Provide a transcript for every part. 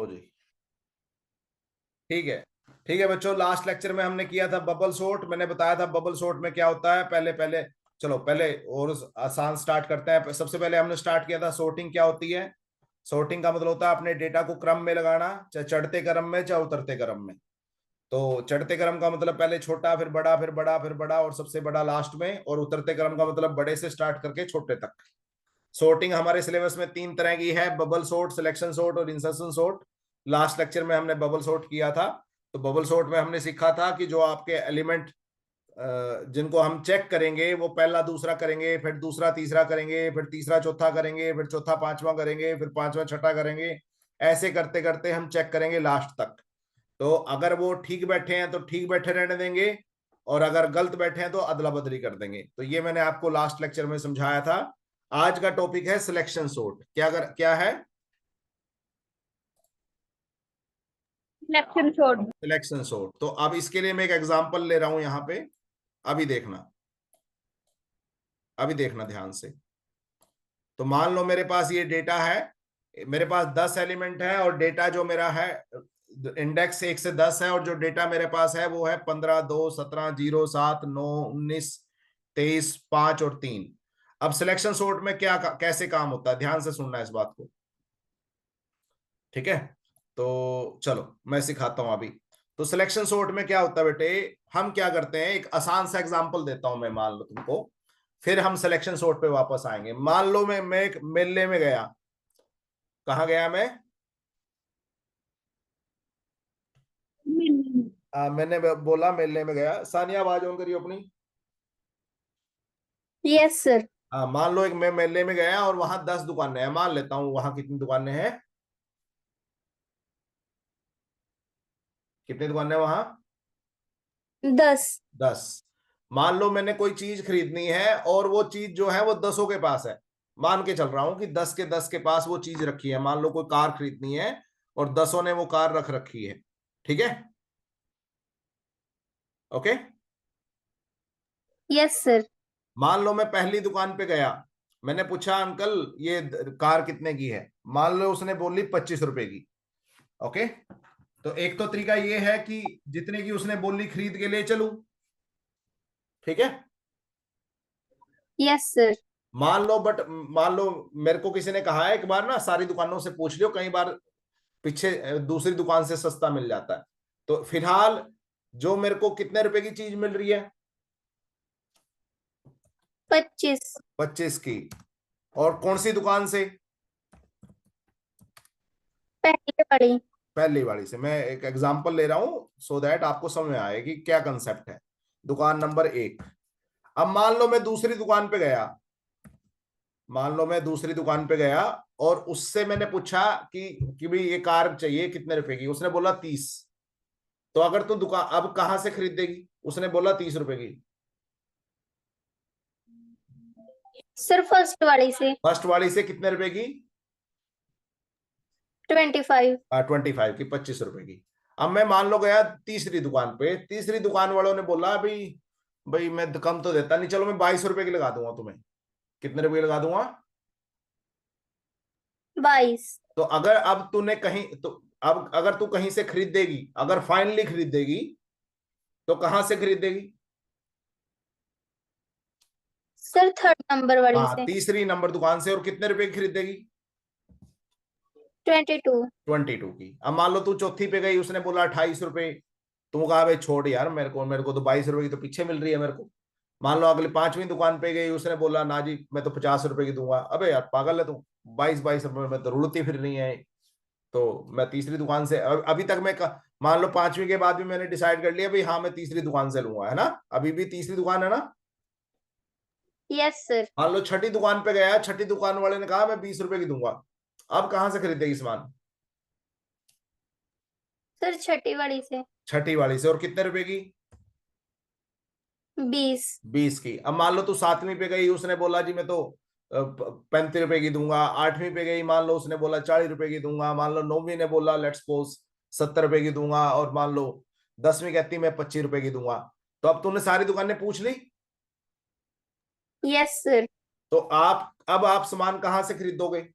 लो जी, ठीक है। ठीक है बच्चों, लास्ट लेक्चर में हमने किया था बबल सॉर्ट। मैंने बताया था बबल सॉर्ट में क्या होता है। पहले पहले चलो पहले और आसान स्टार्ट करते हैं। सबसे पहले हमने स्टार्ट किया था सॉर्टिंग क्या होती है। सॉर्टिंग का मतलब होता है अपने डेटा को क्रम में लगाना, चाहे चढ़ते क्रम में चाहे उतरते क्रम में। तो चढ़ते क्रम का मतलब पहले छोटा, फिर बड़ा, फिर बड़ा, फिर बड़ा और सबसे बड़ा लास्ट में। और उतरते क्रम का मतलब बड़े से स्टार्ट करके छोटे तक। सॉर्टिंग हमारे सिलेबस में 3 तरह की है, बबल सॉर्ट, सिलेक्शन सॉर्ट और इंसर्शन सॉर्ट। लास्ट लेक्चर में हमने बबल सॉर्ट किया था। तो बबल सॉर्ट में हमने सीखा था कि जो आपके एलिमेंट जिनको हम चेक करेंगे वो पहला दूसरा करेंगे, फिर दूसरा तीसरा करेंगे, फिर तीसरा चौथा करेंगे, फिर चौथा पांचवा करेंगे, फिर पांचवा छठा करेंगे। ऐसे करते करते हम चेक करेंगे लास्ट तक। तो अगर वो ठीक बैठे हैं तो ठीक बैठे रहने देंगे, और अगर गलत बैठे हैं तो अदला बदली कर देंगे। तो ये मैंने आपको लास्ट लेक्चर में समझाया था। आज का टॉपिक है सिलेक्शन सॉर्ट। क्या है? Selection sort. Selection sort. तो अब इसके लिए मैं एक एग्जांपल ले रहा हूं यहां पे। अभी देखना, अभी देखना ध्यान से। तो मान लो मेरे पास ये डेटा है, मेरे पास 10 एलिमेंट है और डेटा जो मेरा है इंडेक्स 1 से 10 है, और जो डेटा मेरे पास है वो है 15, 2, 17, 0, 7, 9, 19, 23, 5 और 3। अब सिलेक्शन सॉर्ट में क्या कैसे काम होता है, ध्यान से सुनना इस बात को, ठीक है। तो चलो मैं सिखाता हूं अभी। तो सिलेक्शन सॉर्ट में क्या होता है बेटे, हम क्या करते हैं, एक आसान सा एग्जांपल देता हूं मैं, मान लो तुमको, फिर हम सिलेक्शन सॉर्ट पे वापस आएंगे। मान लो मैं एक मेले में गया। कहाँ गया मैं? मैंने बोला मेले में गया। सानिया आवाज ऑन करियो अपनी। Yes sir. मान लो एक मैं मेले में गया और वहां 10 दुकानें हैं, मान लेता हूं। वहां कितनी दुकानें हैं? कितनी दुकानें हैं वहां? 10। 10। मान लो मैंने कोई चीज खरीदनी है और वो चीज जो है वो 10ों के पास है। मान के चल रहा हूं कि 10 के 10 के पास वो चीज रखी है। मान लो कोई कार खरीदनी है और 10ओं ने वो कार रख रखी है, ठीक है। ओके। Yes sir. मान लो मैं पहली दुकान पे गया, मैंने पूछा अंकल ये कार कितने की है। मान लो उसने बोली 25 रुपए की। ओके। तो एक तो तरीका ये है कि जितने की उसने बोली खरीद के ले चलूं, ठीक है। Yes sir. मान लो मेरे को किसी ने कहा है, एक बार ना सारी दुकानों से पूछ लियो, कई बार पीछे दूसरी दुकान से सस्ता मिल जाता है। तो फिलहाल जो मेरे को कितने रुपए की चीज मिल रही है? 25। 25 की। और कौन सी दुकान से? पहले वाली। पहली वाली से। मैं एक एग्जांपल ले रहा हूं सो दैट आपको समझ में आए कि क्या कंसेप्ट है। दुकान नंबर 1। अब मान लो मैं दूसरी दुकान पे गया, मान लो मैं दूसरी दुकान पे गया और उससे मैंने पूछा कि भाई ये कार चाहिए कितने रुपए की। उसने बोला 30। तो अगर तू दुकान अब कहां से खरीदेगी? उसने बोला 30 रुपए की। सर फर्स्ट वाली से। फर्स्ट वाली से कितने रुपए की? 25। 25 की, 25 रुपए की। अब मैं मान लो गया तीसरी दुकान पे, तीसरी दुकान वालों ने बोला भाई भाई मैं कम तो देता नहीं, चलो मैं 22 रुपए की लगा दूंगा तुम्हें। कितने रुपए लगा दूंगा? 22। तो अगर अब तूने कहीं तो अब अगर तू कहीं से खरीदेगी, अगर फाइनली खरीदेगी तो कहां से खरीदेगी? सर थर्ड नंबर वाली हाँ, से। तीसरी नंबर दुकान से। और कितने रुपए की खरीदेगी? 22। 22 की। अब मान लो तू चौथी पे गई, उसने बोला 28 रुपए। तू कहा भाई छोड़ यार, मेरे को तो 22 रुपए की तो पीछे मिल रही है मेरे को। मान लो अगली पांचवी दुकान पे गई, उसने बोला ना जी मैं तो 50 रुपए की दूंगा। अबे यार पागल है तू, 22 22 रुपए में तो रुड़ती फिर रही है। तो मैं तीसरी दुकान से अभी तक मान लो पांचवी के बाद भी मैंने डिसाइड कर लिया भाई हाँ मैं तीसरी दुकान से लूंगा, है ना। अभी भी तीसरी दुकान है ना। Yes sir. मान लो छठी दुकान पे गया, छठी दुकान वाले ने कहा मैं 20 रुपए की दूंगा। अब कहां से खरीदेगी सामान? सर छठी वाली से। छठी वाली से। और कितने रुपए की? 20। 20 की। अब मान लो तू सातवीं पे गई, उसने बोला जी मैं तो 35 रुपए की दूंगा। आठवीं पे गई, मान लो उसने बोला 40 रुपए की दूंगा। मान लो नौवीं ने बोला लेट्स सपोज 70 रुपए की दूंगा। और मान लो 10वीं कहती मैं 25 रुपए की दूंगा। तो अब तूने सारी दुकानें पूछ ली। Yes sir. तो आप अब आप सामान कहां से खरीदोगे?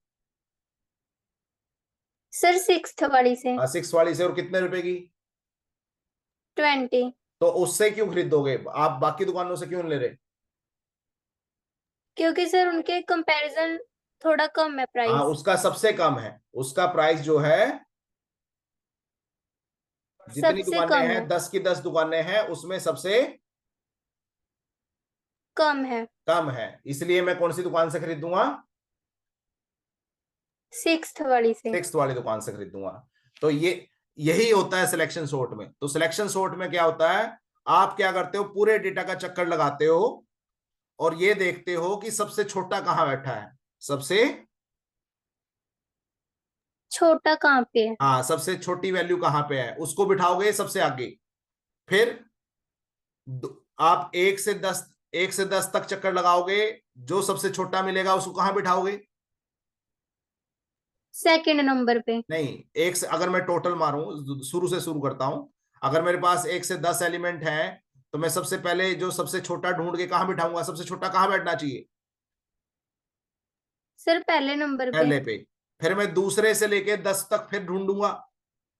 सर 6th वाली से। 6 वाली से। और कितने रुपए की? 20। तो उससे क्यों खरीदोगे आप, बाकी दुकानों से क्यों नहीं ले रहे? क्योंकि सर उनके कंपैरिजन थोड़ा कम है हाँ, प्राइस। उसका सबसे कम है, उसका प्राइस जो है, जितनी सबसे दुकानें कम हैं, है। 10 की 10 दुकानें हैं, उसमें सबसे कम है। कम है। इसलिए मैं कौन सी दुकान से खरीदूंगा? 6th वाली से। 6 वाली दुकान से खरीदूंगा। तो ये यही होता है सिलेक्शन सॉर्ट में। तो सिलेक्शन सॉर्ट में क्या होता है, आप क्या करते हो, पूरे डेटा का चक्कर लगाते हो और ये देखते हो कि सबसे छोटा कहां बैठा है। सबसे, छोटा कहाँ पे है? हाँ, सबसे छोटी वैल्यू कहां पे है, उसको बिठाओगे सबसे आगे। फिर आप 1 से 10 तक चक्कर लगाओगे, जो सबसे छोटा मिलेगा उसको कहां बिठाओगे? सेकंड नंबर पे। नहीं, एक से, अगर मैं टोटल मारूं, शुरू से शुरू करता हूं, अगर मेरे पास 1 से 10 एलिमेंट है, तो मैं सबसे पहले जो सबसे छोटा ढूंढ के कहां बिठाऊंगा? सबसे छोटा कहां बैठना चाहिए? सर पहले नंबर पे। पहले पे। फिर मैं दूसरे से लेके 10 तक फिर ढूंढूंगा,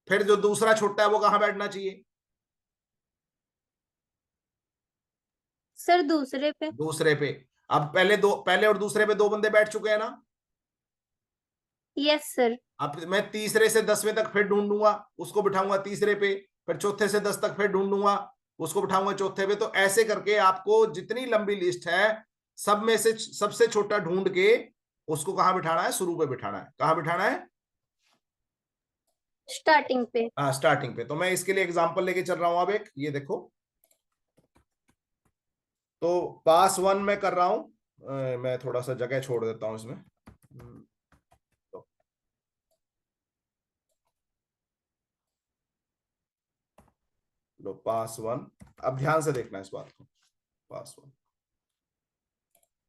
फिर जो दूसरा छोटा है वो कहां बैठना चाहिए? सर दूसरे पे। दूसरे पे। अब पहले और दूसरे पे 2 बंदे बैठ चुके हैं ना। Yes sir. अब मैं तीसरे से 10वें तक फिर ढूंढूंगा, उसको बिठाऊंगा तीसरे पे। फिर चौथे से 10 तक फिर ढूंढूंगा, उसको बिठाऊंगा चौथे पे। तो ऐसे करके आपको जितनी लंबी लिस्ट है, सब में से सबसे छोटा ढूंढ के उसको कहां बिठाना है? शुरू पे बिठाना है। कहां बिठाना है? स्टार्टिंग पे। हाँ, स्टार्टिंग पे। तो मैं इसके लिए एग्जांपल लेके चल रहा हूं। अब एक ये देखो, तो पास 1 में कर रहा हूं। मैं थोड़ा सा जगह छोड़ देता हूं इसमें। तो लो, पास 1। अब ध्यान से देखना इस बात को। पास 1,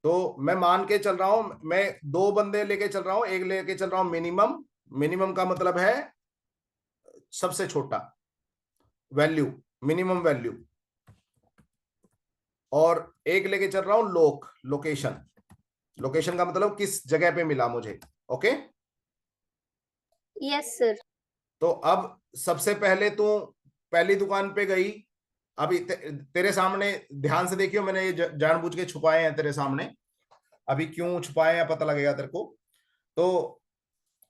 तो मैं मान के चल रहा हूं, मैं 2 बंदे लेके चल रहा हूं, एक लेके चल रहा हूं मिनिमम। मिनिमम का मतलब है सबसे छोटा वैल्यू, मिनिमम वैल्यू। और एक लेके चल रहा हूं लोकेशन। लोकेशन का मतलब किस जगह पे मिला मुझे। ओके। Yes sir. तो अब सबसे पहले तू पहली दुकान पे गई। अभी तेरे सामने ध्यान से देखियो, मैंने ये जानबूझ के छुपाए हैं तेरे सामने। अभी क्यों छुपाए हैं पता लगेगा तेरे को। तो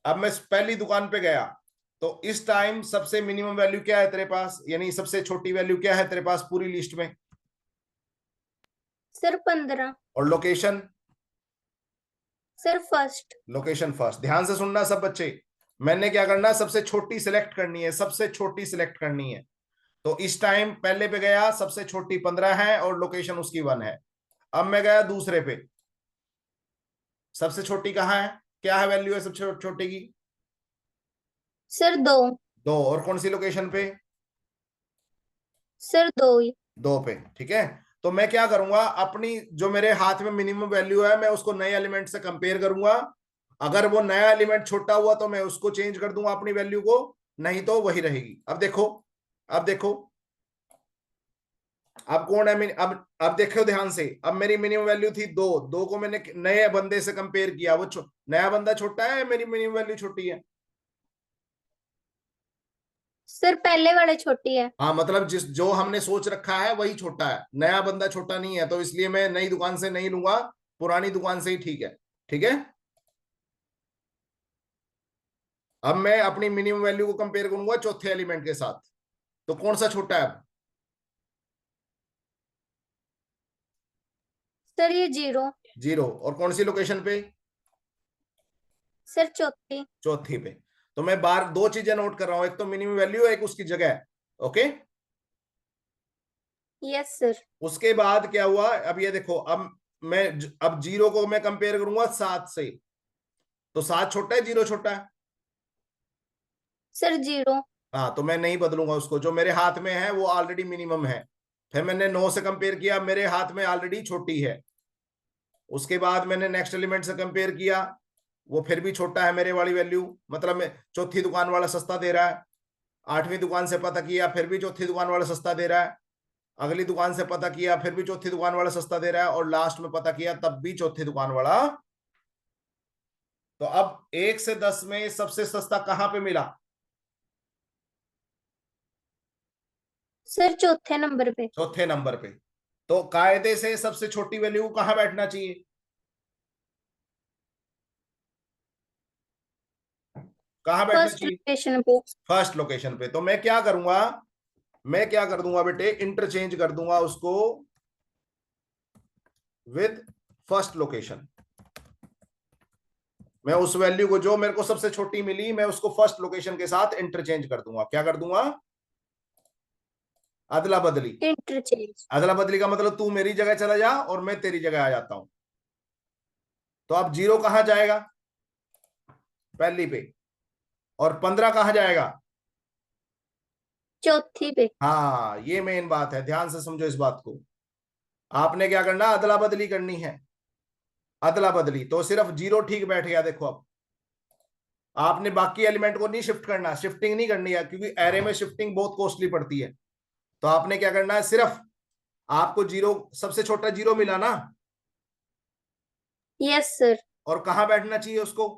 अब मैं पहली दुकान पे गया, तो इस टाइम सबसे मिनिमम वैल्यू क्या है तेरे पास, यानी सबसे छोटी वैल्यू क्या है तेरे पास पूरी लिस्ट में? सर 15। और location? Sir first. Location first. ध्यान से सुनना सब बच्चे, मैंने क्या करना, सबसे छोटी सिलेक्ट करनी है, सबसे छोटी सिलेक्ट करनी है। तो इस टाइम पहले पे गया, सबसे छोटी 15 है और लोकेशन उसकी 1 है। अब मैं गया दूसरे पे, सबसे छोटी कहाँ है, क्या है वैल्यू है सबसे छोटी की? सर 2। 2। और कौन सी लोकेशन पे? सर 2 ही। 2 पे। ठीक है। तो मैं क्या करूंगा, अपनी जो मेरे हाथ में मिनिमम वैल्यू है, मैं उसको नए एलिमेंट से कंपेयर करूंगा। अगर वो नया एलिमेंट छोटा हुआ तो मैं उसको चेंज कर दूंगा अपनी वैल्यू को, नहीं तो वही रहेगी। अब देखो, अब देखो, अब कौन है अब देखो ध्यान से। अब मेरी मिनिमम वैल्यू थी 2। 2 को मैंने नए बंदे से कंपेयर किया, वो नया बंदा छोटा है, मेरी मिनिमम वैल्यू छोटी है। सर पहले वाले छोटी है। हाँ, मतलब जिस जो हमने सोच रखा है वही छोटा है, नया बंदा छोटा नहीं है। तो इसलिए मैं नई दुकान से नहीं लूंगा, पुरानी दुकान से ही ठीक है। ठीक है। अब मैं अपनी मिनिमम वैल्यू को कंपेयर करूंगा चौथे एलिमेंट के साथ। तो कौन सा छोटा है अब? सर ये 0। 0। और कौन सी लोकेशन पे? सर चौथी। चौथी पे। तो मैं बार 2 चीजें नोट कर रहा हूं, एक तो मिनिमम वैल्यू, एक उसकी जगह। ओके। Yes sir. उसके बाद क्या हुआ, अब ये देखो, अब मैं अब 0 को मैं कंपेयर करूंगा 7 से। तो 7 छोटा है, 0 छोटा है? सर 0। हाँ, तो मैं नहीं बदलूंगा उसको, जो मेरे हाथ में है वो ऑलरेडी मिनिमम है। फिर मैंने 9 से कंपेयर किया, मेरे हाथ में ऑलरेडी छोटी है। उसके बाद मैंने नेक्स्ट एलिमेंट से कंपेयर किया, वो फिर भी छोटा है मेरे वाली वैल्यू, मतलब मैं चौथी दुकान वाला सस्ता दे रहा है। 8वीं दुकान से पता किया, फिर भी चौथी दुकान वाला सस्ता दे रहा है। अगली दुकान से पता किया, फिर भी चौथी दुकान वाला सस्ता दे रहा है। और लास्ट में पता किया, तब भी चौथी दुकान वाला तो अब 1 से 10 में सबसे सस्ता कहां पे मिला? सर चौथे नंबर पे। चौथे नंबर पे। तो कायदे से सबसे छोटी वैल्यू कहां बैठना चाहिए? कहां बैठना फर्स्ट चाहिए? लोकेशन पे। फर्स्ट लोकेशन पे। तो मैं क्या करूंगा, मैं क्या कर दूंगा बेटे, इंटरचेंज कर दूंगा उसको विद फर्स्ट लोकेशन। मैं उस वैल्यू को जो मेरे को सबसे छोटी मिली, मैं उसको फर्स्ट लोकेशन के साथ इंटरचेंज कर दूंगा। क्या कर दूंगा? अदला बदली। इंटरचेंज। अदला बदली का मतलब तू मेरी जगह चला जा और मैं तेरी जगह आ जाता हूं। तो अब 0 कहां जाएगा? पहली पे। और 15 कहां जाएगा? चौथी पे। हाँ, ये मेन बात है, ध्यान से समझो इस बात को। आपने क्या करना, अदला बदली करनी है। अदला बदली तो सिर्फ 0 ठीक बैठ गया। देखो अब आपने बाकी एलिमेंट को नहीं शिफ्ट करना, शिफ्टिंग नहीं करनी है, क्योंकि एरे में शिफ्टिंग बहुत कॉस्टली पड़ती है। तो आपने क्या करना है, सिर्फ आपको 0, सबसे छोटा 0 मिला ना, यस सर। और कहां बैठना चाहिए उसको?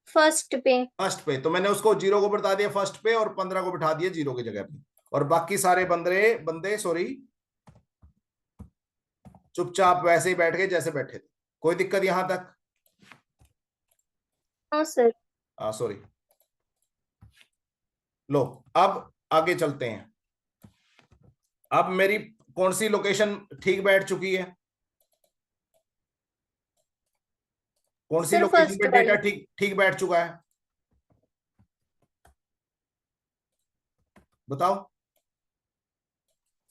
फर्स्ट पे। फर्स्ट पे। तो मैंने उसको 0 को बिठा दिया फर्स्ट पे और 15 को बिठा दिया 0 की जगह पे। और बाकी सारे बंदे बंदे सॉरी चुपचाप वैसे ही बैठ गए जैसे बैठे थे। कोई दिक्कत यहां तक? No sir. सॉरी। लो, अब आगे चलते हैं। अब मेरी कौन सी लोकेशन ठीक बैठ चुकी है? कौन सी सर लोकेशन फर्स्ट पे डेटा वाली। ठीक ठीक बैठ चुका है? बताओ।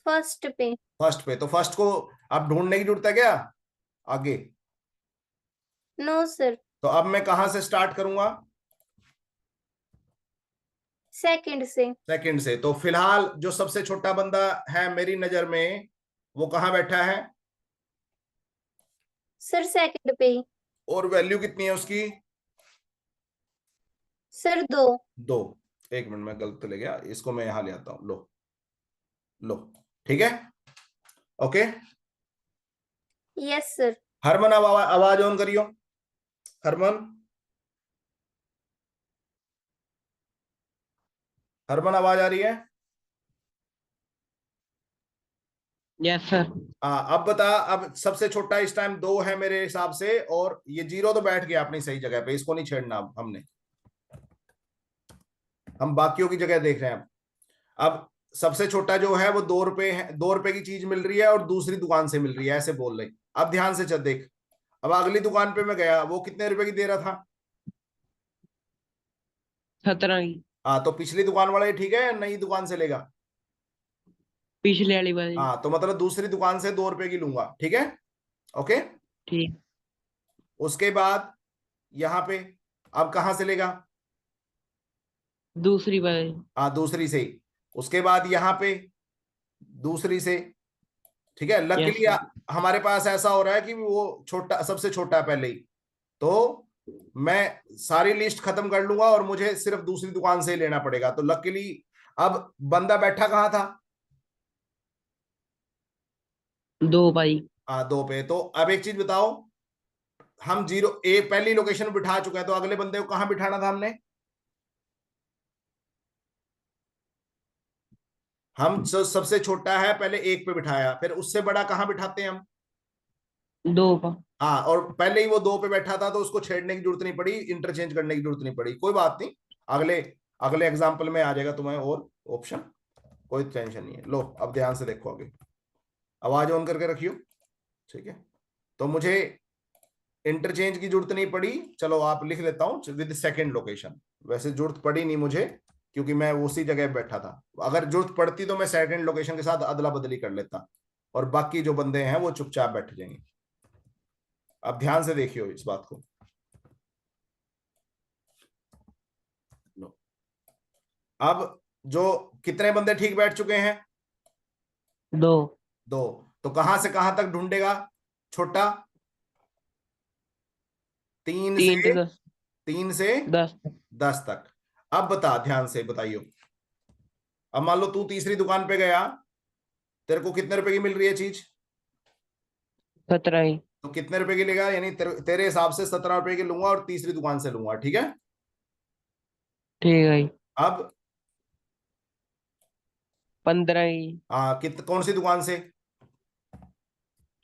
फर्स्ट पे। फर्स्ट पे। तो फर्स्ट को अब ढूंढने की जरूरत है क्या आगे? No sir. तो अब मैं कहां से स्टार्ट करूंगा? सेकंड से। सेकंड से। तो फिलहाल जो सबसे छोटा बंदा है मेरी नजर में, वो कहां बैठा है? सर सेकंड पे ही। और वैल्यू कितनी है उसकी? सर 2। 2। एक मिनट, मैं गलत ले गया, इसको मैं यहां ले आता हूं। लो लो, ठीक है, ओके। Yes sir. हरमन आवाज ऑन करियो। हरमन, हरमन आवाज आ रही है? Yes sir. अब बता। अब सबसे छोटा इस टाइम 2 है मेरे हिसाब से, और ये 0 तो बैठ गया अपनी सही जगह पे, इसको नहीं छेड़ना अब हमने। हम बाकियों की जगह देख रहे हैं अब सबसे छोटा जो है वो 2 रुपए है, 2 रुपए की चीज मिल रही है और दूसरी दुकान से मिल रही है, ऐसे बोल रहे। अब ध्यान से चल देख। अब अगली दुकान पे मैं गया, वो कितने रुपए की दे रहा था? 17 की। हाँ, तो पिछली दुकान वाला ही ठीक है या नई दुकान से लेगा? पिछले वाली वाली। हाँ, तो मतलब दूसरी दुकान से 2 रुपए की लूंगा, ठीक है, ओके। ठीक। उसके बाद यहाँ पे अब कहाँ से लेगा? दूसरी वाली। हाँ, दूसरी से ही। उसके बाद यहाँ पे दूसरी से, ठीक है। Yes luckily sir. हमारे पास ऐसा हो रहा है कि वो छोटा, सबसे छोटा है पहले ही। तो मैं सारी लिस्ट खत्म कर लूंगा और मुझे सिर्फ दूसरी दुकान से ही लेना पड़ेगा। तो लकीली अब बंदा बैठा कहाँ था? 2 भाई। 2 पे। तो अब एक चीज बताओ, हम 0 ए पहली लोकेशन बिठा चुके हैं, तो अगले बंदे को कहाँ बिठाना था हमने? हम जो सबसे छोटा है पहले 1 पे बिठाया, फिर उससे बड़ा कहाँ बिठाते हैं हम? 2 का। हाँ, और पहले ही वो 2 पे बैठा था तो उसको छेड़ने की जरूरत नहीं पड़ी, इंटरचेंज करने की जरूरत नहीं पड़ी। कोई बात नहीं, अगले अगले एग्जाम्पल में आ जाएगा तुम्हें और ऑप्शन, कोई टेंशन नहीं है। लो, अब ध्यान से देखो आगे। आवाज ऑन करके रखियो, ठीक है। तो मुझे इंटरचेंज की जरूरत नहीं पड़ी। चलो, आप लिख लेता हूं विद सेकंड लोकेशन। वैसे जरूरत पड़ी नहीं मुझे, क्योंकि मैं उसी जगह बैठा था। अगर जरूरत पड़ती तो मैं सेकंड लोकेशन के साथ अदला बदली कर लेता, और बाकी जो बंदे हैं वो चुपचाप बैठ जाएंगे। अब ध्यान से देखियो इस बात को। लो, अब जो कितने बंदे ठीक बैठ चुके हैं? 2। 2। तो कहां से कहां तक ढूंढेगा छोटा? 3 3 से से 10। 3 से 10। 10 तक। अब बता, ध्यान से बताइयो। अब मान लो तू तीसरी दुकान पे गया, तेरे को कितने रुपए की मिल रही है चीज? 17 की। तो कितने रुपए की लेगा, यानी तेरे हिसाब से 17 रुपए की लूंगा और तीसरी दुकान से लूंगा, ठीक है। ठीक है भाई। अब 15 की। हाँ, कौन सी दुकान से?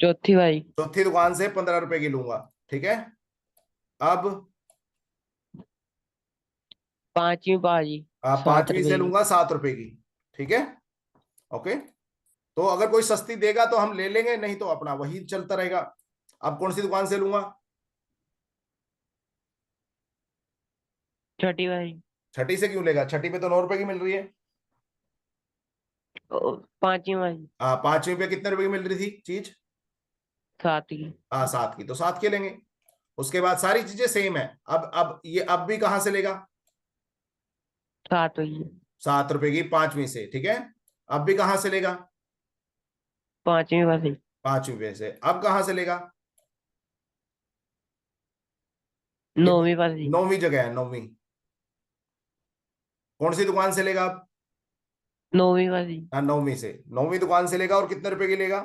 चौथी भाई। चौथी दुकान से 15 रुपए की लूंगा, ठीक है। अब पांचवी भाजी। 5वीं से 7 रुपए की। लूंगा 7 रुपए की, ठीक है। ओके। तो अगर कोई सस्ती देगा तो हम ले लेंगे, नहीं तो अपना वही चलता रहेगा। अब कौन सी दुकान से लूंगा? छठी भाई। छठी से क्यों लेगा? छठी पे तो 9 रुपए की मिल रही है। पांचवी भाई। 5वीं पे कितने रुपए की मिल रही थी चीज? 7 की। 7 की, तो 7 के लेंगे। उसके बाद सारी चीजें सेम है। अब ये अब भी कहां से लेगा? 7 की। 7 रुपए की 5वीं से, ठीक है। अब भी कहां से लेगा? पांचवी भाई। 5वीं पे से। अब कहां से लेगा? 9वीं भाई। 9वीं जगह है, 9वीं। कौन सी दुकान से लेगा अब? 9वीं भाई। हाँ, 9वीं से। 9वीं दुकान से लेगा और कितने रुपए की लेगा?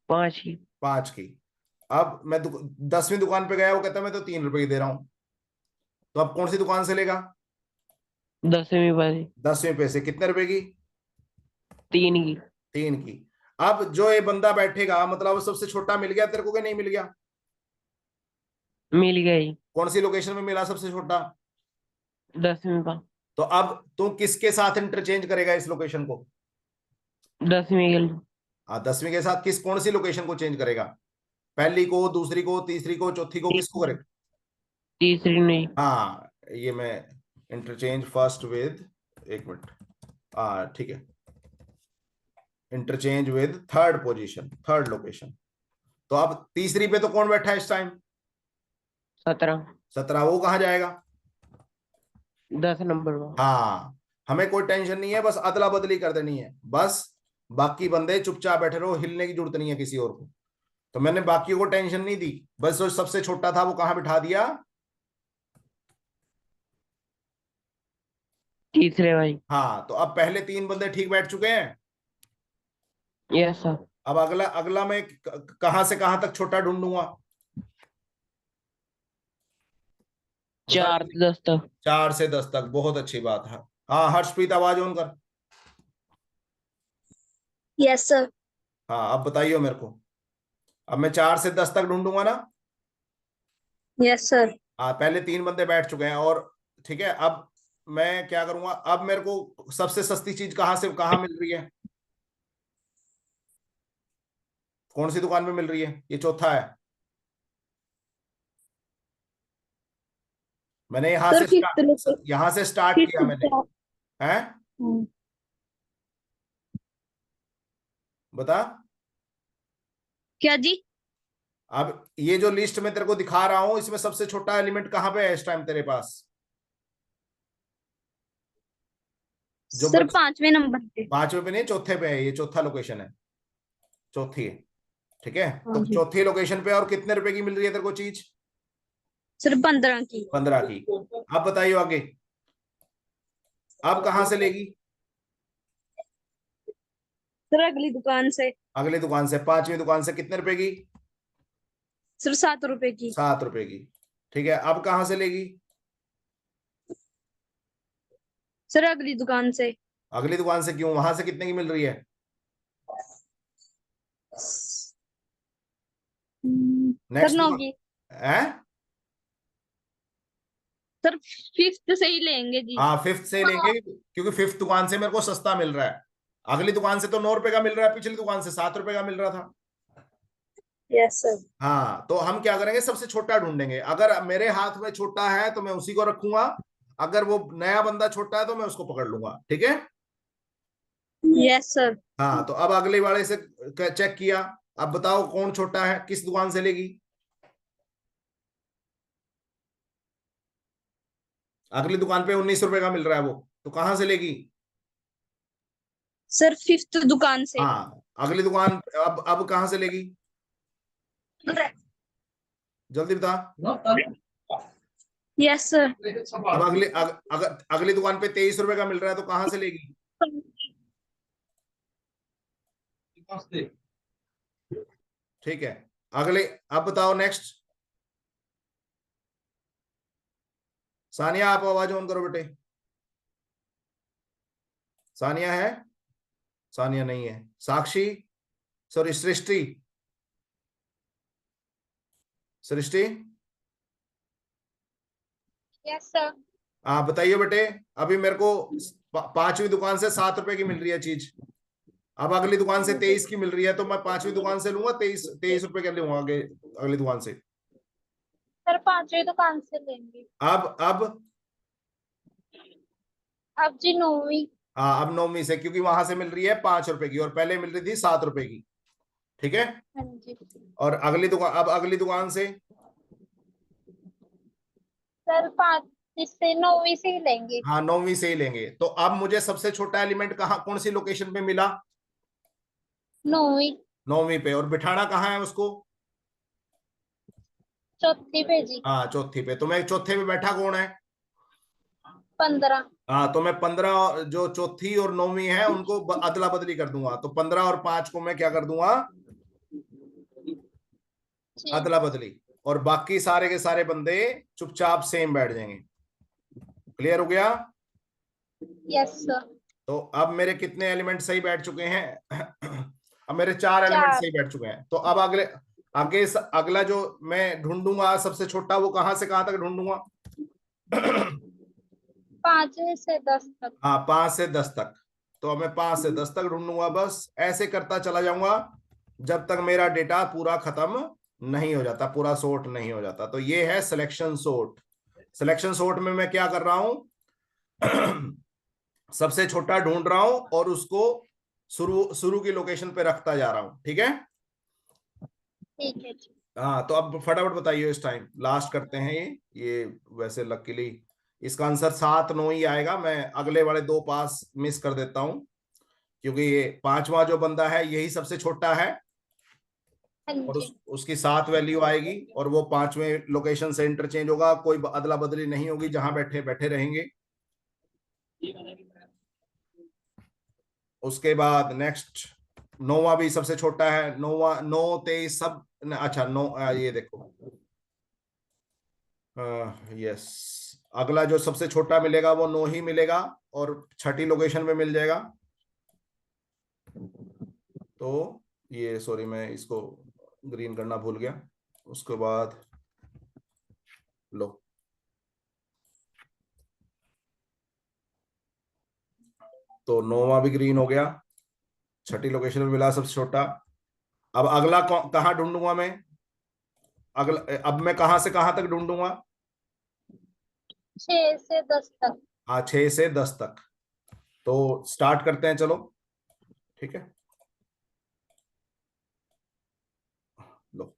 5 की। 5 की। अब मैं 10वीं दुकान पे गया, वो कहता है मैं तो 3 रुपए की दे रहा हूं। तो अब कौन सी दुकान से लेगा? 10वीं भाई। 10वीं पे से कितने रुपए की? 3 की। 3 की। अब जो ये बंदा बैठेगा, मतलब सबसे छोटा मिल गया तेरे को कि नहीं मिल गया? मिल गई। कौन सी लोकेशन में मिला सबसे छोटा? 10वीं का। तो अब तू किसके साथ इंटरचेंज करेगा इस लोकेशन को? 10वीं के लिए। हाँ, 10वीं के साथ कौन सी लोकेशन को चेंज करेगा? पहली को, दूसरी को, तीसरी को, चौथी को, किसको तीसरी। करेगा? तीसरी नहीं। हाँ, ये मैं इंटरचेंज फर्स्ट विद, एक मिनट। हाँ, ठीक है। Interchange with third position, third location. तो अब तीसरी पे तो कौन बैठा है इस टाइम? 17। 17। वो कहाँ जाएगा? 10 नंबर का। हाँ, हमें कोई टेंशन नहीं है, बस अदला बदली कर देनी है बस। बाकी बंदे चुपचाप बैठे रहो, हिलने की जरूरत नहीं है किसी और को। तो मैंने बाकी को टेंशन नहीं दी, बस जो सबसे छोटा था वो कहाँ बिठा दिया? तीसरे भाई। हाँ, तो अब पहले 3 बंदे ठीक बैठ चुके हैं। Yes sir. अब अगला अगला मैं कहां से कहां तक छोटा ढूंढूंगा? बता। 4 से 10 तक। 4 से 10 तक, बहुत अच्छी बात है। हाँ, हर्षप्रीत आवाज ऑन कर। Yes sir. हाँ, अब बताइए मेरे को। अब मैं 4 से 10 तक ढूंढूंगा ना? Yes sir. हाँ, पहले 3 बंदे बैठ चुके हैं और ठीक है। अब मैं क्या करूंगा? अब मेरे को सबसे सस्ती चीज कहाँ से कहाँ मिल रही है? कौन सी दुकान में मिल रही है? ये चौथा है। मैंने सर फिफ्थ लोकेशन। यहां से स्टार्ट किया मैंने। फिफ्थ। हैं? बता। क्या जी? अब ये जो लिस्ट में तेरे को दिखा रहा हूं, इसमें सबसे छोटा एलिमेंट कहाँ पे है इस टाइम तेरे पास? जो सर बच 5वें नंबर पे। 5वें पे नहीं, चौथे पे है। ये चौथा लोकेशन है, चौथी है, ठीक है। हाँ तो जी। चौथी लोकेशन पे और कितने रुपए की मिल रही है तेरे को चीज? सर 15 की। 15 की। अब बताइए आगे। अब कहां से लेगी? सर अगली दुकान से। अगली दुकान से, 5वीं दुकान से कितने रुपए की? सर 7 रुपए की। 7 रुपए की, ठीक है। अब कहां से लेगी? सर अगली दुकान से। अगली दुकान से क्यों? वहां से कितने की मिल रही है? सर नेक्स्ट 9 की। है। सर फिफ्थ से ही लेंगे जी। हाँ, 5th से ही लेंगे, क्योंकि 5th दुकान से मेरे को सस्ता मिल रहा है। अगली दुकान से तो 9 रुपए का मिल रहा है, पिछली दुकान से 7 रुपए का मिल रहा था। Yes sir. हाँ, तो हम क्या करेंगे? सबसे छोटा ढूंढेंगे। अगर मेरे हाथ में छोटा है तो मैं उसी को रखूंगा। अगर वो नया बंदा छोटा है तो मैं उसको पकड़ लूंगा, ठीक है। Yes sir. हाँ, तो अब अगले वाले से चेक किया। अब बताओ कौन छोटा है, किस दुकान से लेगी? अगली दुकान पे 19 रुपए का मिल रहा है वो, तो कहां से लेगी? सर फिफ्थ दुकान से। हाँ, अगली दुकान। अब कहां से लेगी? जल्दी बता। Yes sir. अब अगली दुकान पे 23 रुपए का मिल रहा है, तो कहां से लेगी? ठीक है। अगले, अब बताओ नेक्स्ट। सानिया आप आवाज ऑन करो बेटे। सानिया है? सानिया नहीं है। साक्षी, सॉरी सृष्टि, सृष्टि यस सर। आप बताइए बेटे। अभी मेरे को पांचवी दुकान से 7 रुपए की मिल रही है चीज। अब अगली दुकान से 23 की मिल रही है, तो मैं पांचवी दुकान से लूंगा 23 रुपए का लूंगा आगे अगली दुकान से। सर पांचवी दुकान से लेंगे। अब अब जी नौवीं। हाँ, अब 9वीं से, क्योंकि वहां से मिल रही है 5 रुपए की और पहले मिल रही थी 7 रुपए की। ठीक है। हाँ जी और अगली दुकान, अब अगली दुकान से सर, पांचवी से नौवीं से ही लेंगे। हाँ 9वीं से ही लेंगे। तो अब मुझे सबसे छोटा एलिमेंट कहाँ, कौन सी लोकेशन पे मिला? नौवीं। 9वीं पे। और बिठाना कहाँ है उसको? चौथी पे जी। हाँ चौथी पे। तो मैं चौथे पे बैठा कौन है? 15। हाँ, तो मैं 15, जो चौथी और 9वीं है उनको अदला बदली कर दूंगा। तो 15 और 5 को मैं क्या कर दूंगा? जी। अदला बदली। और बाकी सारे के सारे बंदे चुपचाप सेम बैठ जाएंगे। क्लियर हो गया? Yes sir. तो अब मेरे कितने एलिमेंट सही बैठ चुके हैं? अब मेरे 4 एलिमेंट 4। सही बैठ चुके हैं। तो अब अगले, अगला जो मैं ढूंढूंगा सबसे छोटा, वो कहां से कहां तक ढूंढूंगा? 5वीं से 10 तक। हाँ 5 से 10 तक। तो अब मैं 5 से 10 तक ढूंढूंगा, बस ऐसे करता चला जाऊंगा जब तक मेरा डेटा पूरा खत्म नहीं हो जाता, पूरा सोर्ट नहीं हो जाता। तो ये है सिलेक्शन सोर्ट। सिलेक्शन सोर्ट में मैं क्या कर रहा हूं? सबसे छोटा ढूंढ रहा हूं और उसको शुरू शुरू की लोकेशन पे रखता जा रहा हूं। ठीक है। ठीक है जी। हाँ, तो अब फटाफट बताइए, इस टाइम लास्ट करते हैं ये वैसे लकीली इसका आंसर 7 9 ही आएगा। मैं अगले वाले 2 पास मिस कर देता हूं, क्योंकि ये पांचवा जो बंदा है यही सबसे छोटा है हाँ और जी। उसकी 7 वैल्यू आएगी और वो 5वें लोकेशन से इंटरचेंज होगा। कोई अदला बदली नहीं होगी, जहां बैठे बैठे रहेंगे। उसके बाद नेक्स्ट 9वां भी सबसे छोटा है। 9वां, 9 23 सब अच्छा 9, ये देखो, यस, अगला जो सबसे छोटा मिलेगा वो 9 ही मिलेगा और छठी लोकेशन पे मिल जाएगा। तो ये सॉरी, मैं इसको ग्रीन करना भूल गया। उसके बाद लो, तो 9वां भी ग्रीन हो गया, छठी लोकेशन पे मिला सबसे छोटा। अब अगला कहाँ ढूंढूंगा मैं? अगला, अब मैं कहां से कहां तक ढूंढूंगा? 6 से 10 तक। हाँ 6 से 10 तक। तो स्टार्ट करते हैं, चलो। ठीक है, लो।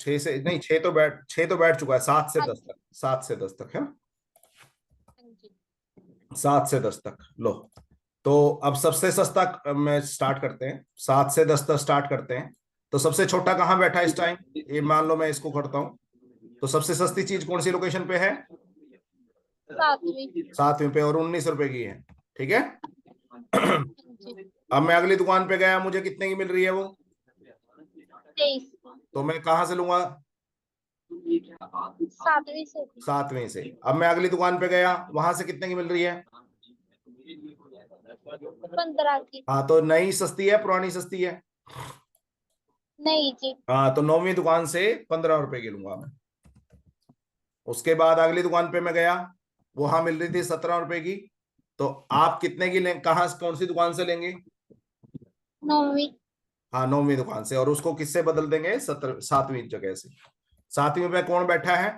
6 से नहीं, 6 तो बैठ चुका है। 7 से 10 तक, 7 से 10 तक है ना? हाँ जी। 7 से 10 तक लो। तो अब सबसे सस्ता में स्टार्ट करते हैं, 7 से 10 तक स्टार्ट करते हैं। तो सबसे छोटा कहाँ बैठा है इस टाइम? ये मान लो मैं इसको करता हूँ। तो सबसे सस्ती चीज कौन सी लोकेशन पे है? 7वीं। 7वीं पे, और 19 रुपए की है। ठीक है। हाँ जी। अब मैं अगली दुकान पे गया, मुझे कितने की मिल रही है वो? 23। तो मैं कहाँ से लूंगा? 7वीं से भी। 7वीं से। अब मैं अगली दुकान पे गया, वहां से कितने की मिल रही है? 15 की। हाँ, तो नई सस्ती है पुरानी सस्ती है? नहीं जी। हाँ, तो 9वीं दुकान से 15 रुपए की लूंगा मैं। उसके बाद अगली दुकान पे मैं गया, वहां मिल रही थी 17 रुपए की। तो आप कितने की लें, कहाँ, कौन सी दुकान से लेंगे? 9वीं। हाँ 9वीं दुकान से। और उसको किससे बदल देंगे? 7वीं जगह से। 7वीं पे कौन बैठा है?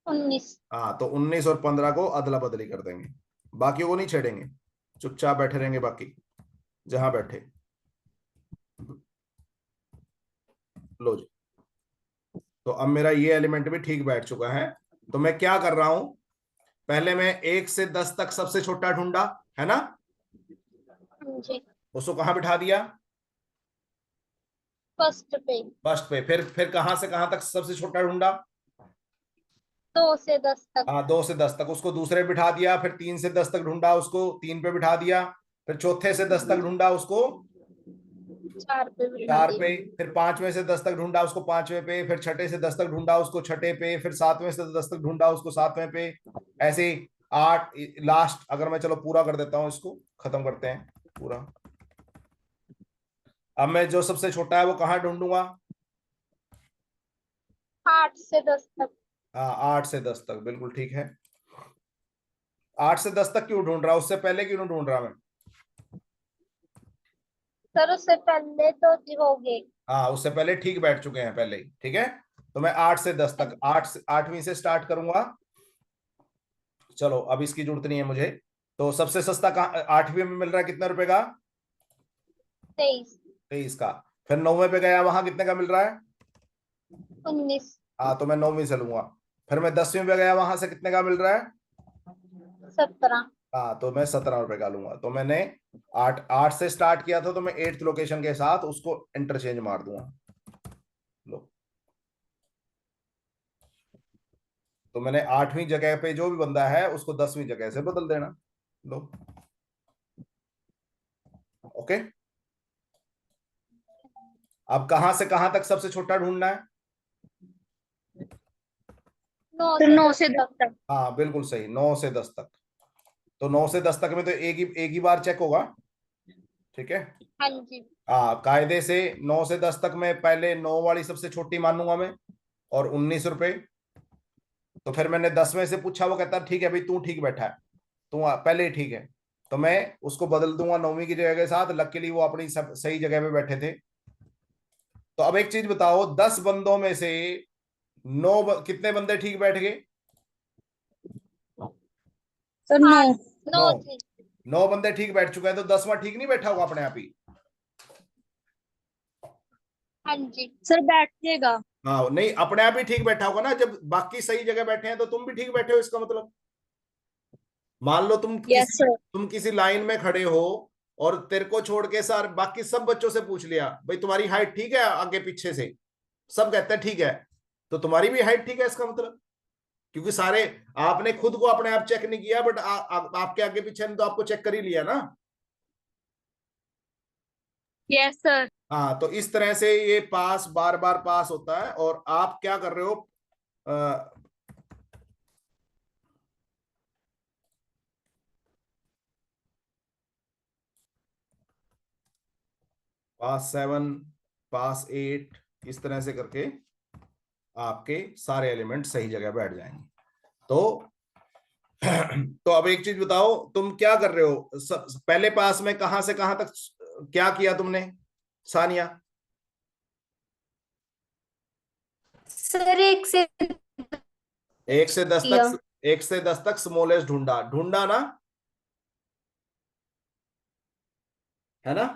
19। हाँ, तो 19 और 15 को अदला बदली कर देंगे, बाकी को नहीं छेड़ेंगे, चुपचाप बैठे रहेंगे बाकी जहां बैठे। लो जी। तो अब मेरा ये एलिमेंट भी ठीक बैठ चुका है। तो मैं क्या कर रहा हूं? पहले मैं 1 से 10 तक सबसे छोटा ढूंढा, है ना? हाँ जी। उसको कहाँ बिठा दिया? फर्स्ट पे। फर्स्ट पे। फिर कहां से कहां तक सबसे छोटा ढूंढा? 2 से 10 तक। हाँ 2 से 10 तक, उसको दूसरे बिठा दिया। फिर 3 से 10 तक ढूंढा, उसको 3 पे बिठा दिया। फिर चौथे से 10 तक ढूंढा, उसको 4 पे बिठा 4 दिया। पे, फिर 5 में से 10 तक ढूंढा उसको 5वें पे, फिर छठे से 10 तक ढूंढा उसको छठे पे, फिर 7वें से 10 तक ढूंढा उसको 7वें पे, ऐसे ही 8 लास्ट। अगर मैं चलो पूरा कर देता हूँ, इसको खत्म करते हैं पूरा। अब मैं जो सबसे छोटा है वो कहाँ ढूंढूंगा? 8 से 10 तक। हाँ, 8 से 10 तक, बिल्कुल ठीक है। 8 से 10 तक क्यों ढूंढ रहा, उससे पहले क्यों नहीं ढूंढ रहा मैं? सर उससे पहले तो जी हो गए। हाँ, उससे पहले ठीक बैठ चुके हैं पहले ही, ठीक है। तो मैं 8 से 10 तक, 8वीं से स्टार्ट करूंगा। चलो, अब इसकी जरूरत नहीं है मुझे। तो सबसे सस्ता कहाँ 8वीं में मिल रहा है, कितने रुपए का? 23। 23 का। फिर 9वें पे गया, वहां कितने का मिल रहा है? 19। हाँ, तो मैं 9वीं से लूंगा। फिर मैं 10वीं पे गया, वहां से कितने का मिल रहा है? 17। हाँ, तो मैं 17 रुपए का लूंगा। तो मैंने 8 से स्टार्ट किया था, तो मैं 8th लोकेशन के साथ उसको इंटरचेंज मार दूंगा। लो, तो मैंने 8वीं जगह पे जो भी बंदा है उसको 10वीं जगह से बदल देना। लो, ओके। अब कहां से कहां तक सबसे छोटा ढूंढना है? 9 से 10 तक। हाँ, बिल्कुल सही, 9 से 10 तक। तो 9 से 10 तक में तो एक ही बार चेक होगा, ठीक है। हाँ जी। हाँ, कायदे से 9 से 10 तक में पहले 9 वाली सबसे छोटी मानूंगा मैं, और 19 रुपए। तो फिर मैंने 10वें से पूछा, वो कहता ठीक है भाई, तू ठीक बैठा है, तू पहले ही ठीक है। तो मैं उसको बदल दूंगा 9वीं की जगह के साथ। लकीली वो अपनी सब सही जगह पे बैठे थे। तो अब एक चीज बताओ, 10 बंदों में से कितने बंदे ठीक बैठ गए? सर 9। 9 9। थे। 9 बंदे ठीक बैठ चुके हैं, तो 10वां ठीक नहीं बैठा होगा अपने आप ही? हाँ जी सर बैठ जाएगा। हाँ, नहीं, अपने आप ही ठीक बैठा होगा ना, जब बाकी सही जगह बैठे हैं तो तुम भी ठीक बैठे हो, इसका मतलब। मान लो यस सर। तुम किसी लाइन में खड़े हो, और तेरे को छोड़ के सारे बाकी सब बच्चों से पूछ लिया, भाई तुम्हारी हाइट ठीक है आगे पीछे से? सब कहते हैं ठीक है। तो तुम्हारी भी हाइट ठीक है, इसका मतलब। क्योंकि सारे, आपने खुद को अपने आप चेक नहीं किया, बट आपके आगे पीछे ने तो आपको चेक कर ही लिया ना। Yes sir. हाँ, तो इस तरह से ये पास बार बार पास होता है। और आप क्या कर रहे हो? पास 7, पास 8, इस तरह से करके आपके सारे एलिमेंट सही जगह बैठ जाएंगे। तो तो अब एक चीज बताओ, तुम क्या कर रहे हो? पहले पास में कहां से कहां तक क्या किया तुमने, सानिया? सर 1 से 1 से 10 किया। तक, 1 से 10 तक स्मॉलेस्ट ढूंढा ढूंढा ना, है ना?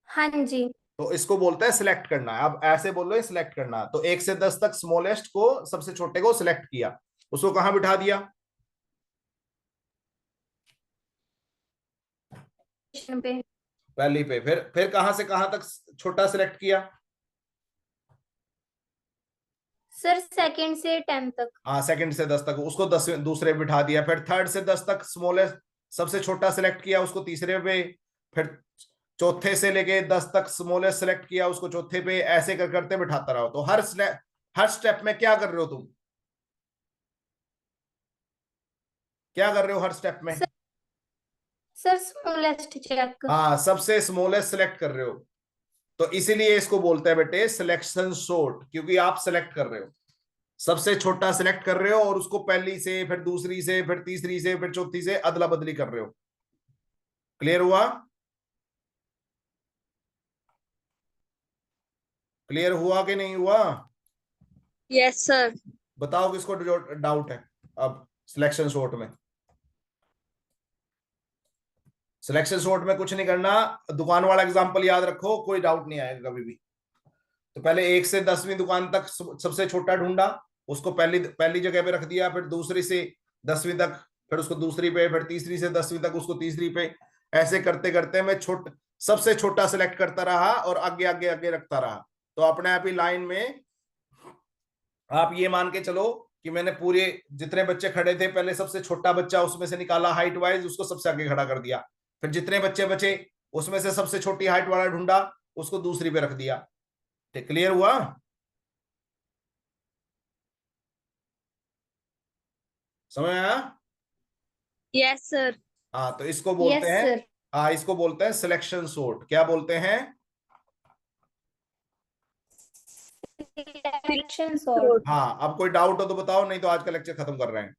हाँ जी। तो इसको बोलते हैं सिलेक्ट करना है। अब ऐसे बोलो, सिलेक्ट करना है। तो 1 से 10 तक स्मॉलेस्ट को, सबसे छोटे को सिलेक्ट किया, उसको कहां बिठा दिया? पे। पहली पे। फिर कहां से कहां तक छोटा सिलेक्ट किया? सर 2nd से 10 तक। हाँ, 2nd से 10 तक, उसको 10 दूसरे पे बिठा दिया। फिर 3rd से 10 तक स्मॉलेस्ट, सबसे छोटा सिलेक्ट किया, उसको तीसरे पे। फिर चौथे से लेके 10 तक स्मॉलेस्ट सिलेक्ट किया, उसको चौथे पे। ऐसे करते बिठाता रहो। तो हर स्टेप में क्या कर रहे हो तुम? क्या कर रहे हो हर स्टेप में? Sir smallest check. हाँ, सबसे स्मॉलेस्ट सिलेक्ट कर रहे हो। तो इसीलिए इसको बोलते हैं बेटे सिलेक्शन सॉर्ट, क्योंकि आप सिलेक्ट कर रहे हो, सबसे छोटा सिलेक्ट कर रहे हो, और उसको पहली से, फिर दूसरी से, फिर तीसरी से, फिर चौथी से अदला बदली कर रहे हो। क्लियर हुआ? क्लियर हुआ कि नहीं हुआ? Yes sir. बताओ किसको डाउट है अब सिलेक्शन सॉर्ट में? सिलेक्शन सॉर्ट में कुछ नहीं करना, दुकान वाला एग्जांपल याद रखो, कोई डाउट नहीं आएगा कभी भी। तो पहले 1 से 10वीं दुकान तक सबसे छोटा ढूंढा, उसको पहली पहली जगह पे रख दिया। फिर दूसरी से 10वीं तक, फिर उसको दूसरी पे, फिर तीसरी से 10वीं तक उसको तीसरी पे। ऐसे करते करते मैं सबसे छोटा सिलेक्ट करता रहा, और आगे आगे आगे रखता रहा। तो अपने आप ही लाइन में, आप ये मान के चलो कि मैंने पूरे जितने बच्चे खड़े थे, पहले सबसे छोटा बच्चा उसमें से निकाला हाइट वाइज, उसको सबसे आगे खड़ा कर दिया। फिर जितने बच्चे बचे उसमें से सबसे छोटी हाइट वाला ढूंढा, उसको दूसरी पे रख दिया। ठीक, क्लियर हुआ? समझ में आया? Yes sir. हाँ, तो इसको बोलते यस हैं, सर। हाँ इसको बोलते हैं सिलेक्शन सोर्ट। क्या बोलते हैं? Selection sort. हाँ, अब कोई डाउट हो तो बताओ, नहीं तो आज का लेक्चर खत्म कर रहे हैं।